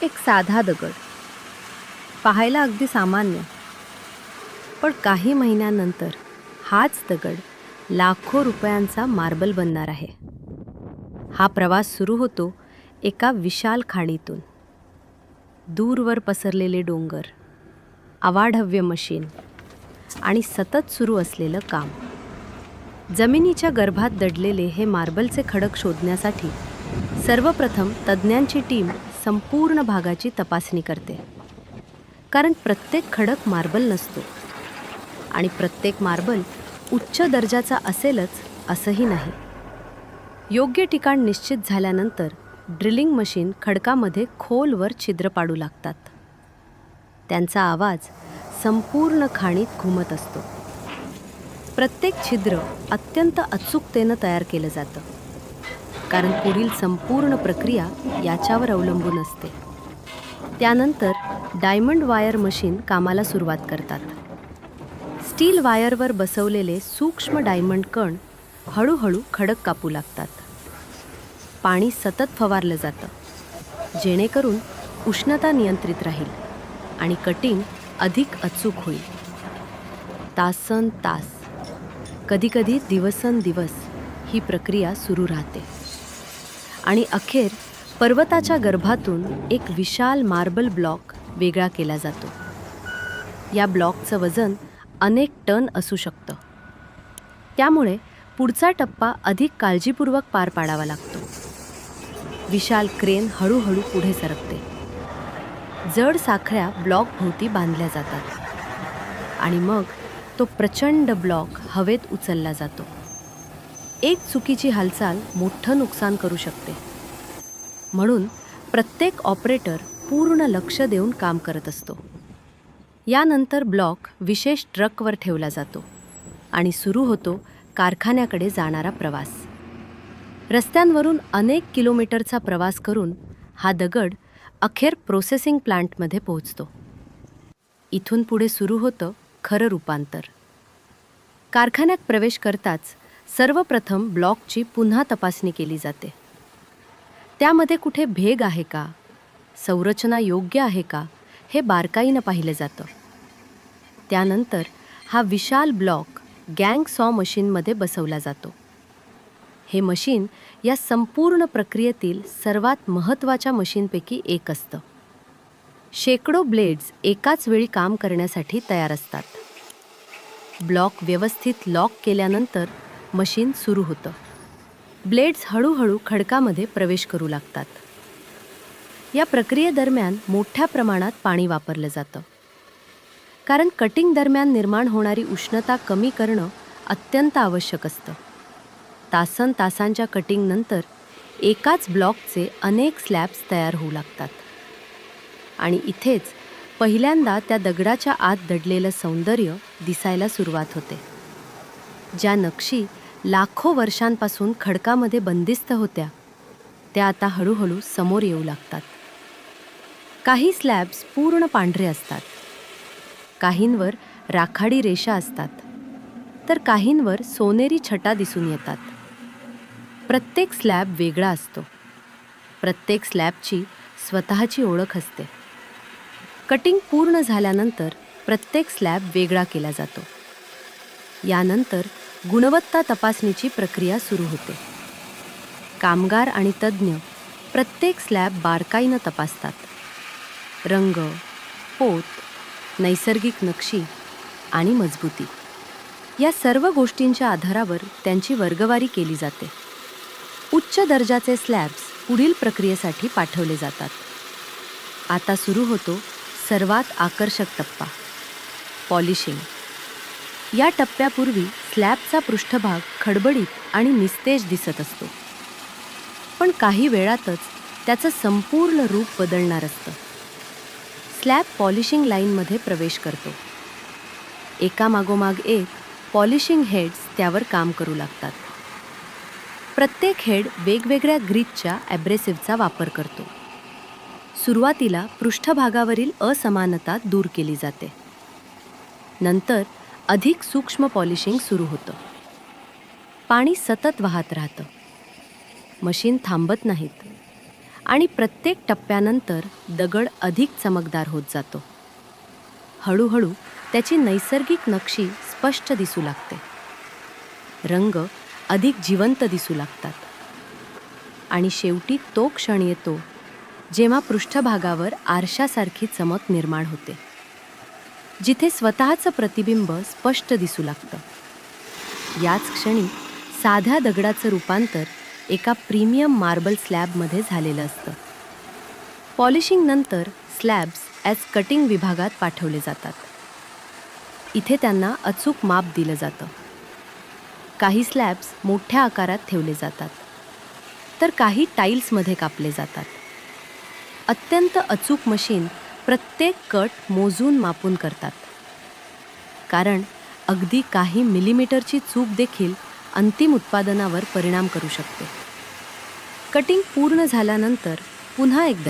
एक साधा दगड, पाहायला अगदी सामान्य, पण काही महिन्यानंतर हाच दगड लाखो रुपयांचा मार्बल बनणार आहे. हा प्रवास सुरू होतो एका विशाल खाणीतून. दूरवर पसरलेले डोंगर, अवाढव्य मशीन आणि सतत सुरू असलेलं काम. जमिनीच्या गर्भात दडलेले हे मार्बलचे खडक शोधण्यासाठी सर्वप्रथम तज्ज्ञांची टीम संपूर्ण भागाची तपासणी करते. कारण प्रत्येक खडक मार्बल नसतो आणि प्रत्येक मार्बल उच्च दर्जाचा असेलच असंही नाही. योग्य ठिकाण निश्चित झाल्यानंतर ड्रिलिंग मशीन खडकामध्ये खोलवर छिद्र पाडू लागतात. त्यांचा आवाज संपूर्ण खाणीत घुमत असतो. प्रत्येक छिद्र अत्यंत अचूकतेनं तयार केलं जातं, कारण पुढील संपूर्ण प्रक्रिया याच्यावर अवलंबून असते. त्यानंतर डायमंड वायर मशीन कामाला सुरुवात करतात. स्टील वायरवर बसवलेले सूक्ष्म डायमंड कण हळूहळू खडक कापू लागतात. पाणी सतत फवारलं जातं, जेणेकरून उष्णता नियंत्रित राहील आणि कटिंग अधिक अचूक होईल. तासन तास, कधीकधी दिवसेंदिवस ही प्रक्रिया सुरू राहते आणि अखेर पर्वताच्या गर्भातून एक विशाल मार्बल ब्लॉक वेगळा केला जातो. या ब्लॉकचं वजन अनेक टन असू शकतं. त्यामुळे पुढचा टप्पा अधिक काळजीपूर्वक पार पाडावा लागतो. विशाल क्रेन हळूहळू पुढे सरकते. जड साखळ्या ब्लॉक भोवती बांधल्या जातात आणि मग तो प्रचंड ब्लॉक हवेत उचलला जातो. एक चुकीची हालचाल मोठं नुकसान करू शकते. म्हणून प्रत्येक ऑपरेटर पूर्ण लक्ष देऊन काम करत असतो. यानंतर ब्लॉक विशेष ट्रकवर ठेवला जातो आणि सुरू होतो कारखान्याकडे जाणारा प्रवास. रस्त्यांवरून अनेक किलोमीटरचा प्रवास करून हा दगड अखेर प्रोसेसिंग प्लांटमध्ये पोहोचतो. इथून पुढे सुरू होतं खरं रूपांतर. कारखान्यात प्रवेश करताच सर्वप्रथम ब्लॉकची पुन्हा तपासणी केली जाते. त्यामध्ये कुठे भेग आहे का, संरचना योग्य आहे का, हे बारकाईनं पाहिलं जातं. त्यानंतर हा विशाल ब्लॉक गँग सॉ मशीनमध्ये बसवला जातो. हे मशीन या संपूर्ण प्रक्रियेतील सर्वात महत्त्वाच्या मशीनपैकी एक असतं. शेकडो ब्लेड्स एकाच वेळी काम करण्यासाठी तयार असतात. ब्लॉक व्यवस्थित लॉक केल्यानंतर मशीन सुरू होतं. ब्लेड्स हळूहळू खडकामध्ये प्रवेश करू लागतात. या प्रक्रियेदरम्यान मोठ्या प्रमाणात पाणी वापरलं जातं, कारण कटिंग दरम्यान निर्माण होणारी उष्णता कमी करणं अत्यंत आवश्यक असतं. तासन तासांच्या कटिंगनंतर एकाच ब्लॉकचे अनेक स्लॅब्स तयार होऊ लागतात आणि इथेच पहिल्यांदा त्या दगडाच्या आत दडलेलं सौंदर्य दिसायला सुरुवात होते. ज्या नक्षी लाखो वर्षांपासून खडकामध्ये बंदिस्त होत्या, त्या आता हळूहळू समोर येऊ लागतात. काही स्लॅब्स पूर्ण पांढरे असतात, काहींवर राखाडी रेषा असतात, तर काहींवर सोनेरी छटा दिसून येतात. प्रत्येक स्लॅब वेगळा असतो. प्रत्येक स्लॅबची स्वतःची ओळख असते. कटिंग पूर्ण झाल्यानंतर प्रत्येक स्लॅब वेगळा केला जातो. यानंतर गुणवत्ता तपासणीची प्रक्रिया सुरू होते. कामगार आणि तज्ज्ञ प्रत्येक स्लॅब बारकाईनं तपासतात. रंग, पोत, नैसर्गिक नक्षी आणि मजबूती या सर्व गोष्टींच्या आधारावर त्यांची वर्गवारी केली जाते. उच्च दर्जाचे स्लॅब्स पुढील प्रक्रियेसाठी पाठवले जातात. आता सुरू होतो सर्वात आकर्षक टप्पा, पॉलिशिंग. या टप्प्यापूर्वी स्लॅबचा पृष्ठभाग खडबडीत आणि निस्तेज दिसत असतो, पण काही वेळातच त्याचं संपूर्ण रूप बदलणार असतं. स्लॅब पॉलिशिंग लाईनमध्ये प्रवेश करतो. एकामागोमाग एक पॉलिशिंग हेड्स त्यावर काम करू लागतात. प्रत्येक हेड वेगवेगळ्या ग्रीजच्या ॲब्रेसिव्हचा वापर करतो. सुरुवातीला पृष्ठभागावरील असमानता दूर केली जाते. नंतर अधिक सूक्ष्म पॉलिशिंग सुरू होतं. पाणी सतत वाहत राहतं. मशीन थांबत नाहीत आणि प्रत्येक टप्प्यानंतर दगड अधिक चमकदार होत जातो. हळूहळू त्याची नैसर्गिक नक्षी स्पष्ट दिसू लागते. रंग अधिक जिवंत दिसू लागतात. आणि शेवटी तो क्षण येतो जेव्हा पृष्ठभागावर आरशासारखी चमक निर्माण होते, जिथे स्वतःचं प्रतिबिंब स्पष्ट दिसू लागतं. याच क्षणी साध्या दगडाचं रूपांतर एका प्रीमियम मार्बल स्लॅबमध्ये झालेलं असतं. पॉलिशिंगनंतर स्लॅब्स कटिंग विभागात पाठवले जातात. इथे त्यांना अचूक माप दिलं जातं. काही स्लॅब्स मोठ्या आकारात ठेवले जातात, तर काही टाईल्समध्ये कापले जातात. अत्यंत अचूक मशीन प्रत्येक कट मोजून मापून करतात, कारण अगदी काही मिलीमीटरची चूक देखील अंतिम उत्पादनावर परिणाम करू शकते. कटिंग पूर्ण झाल्यानंतर पुन्हा एकदा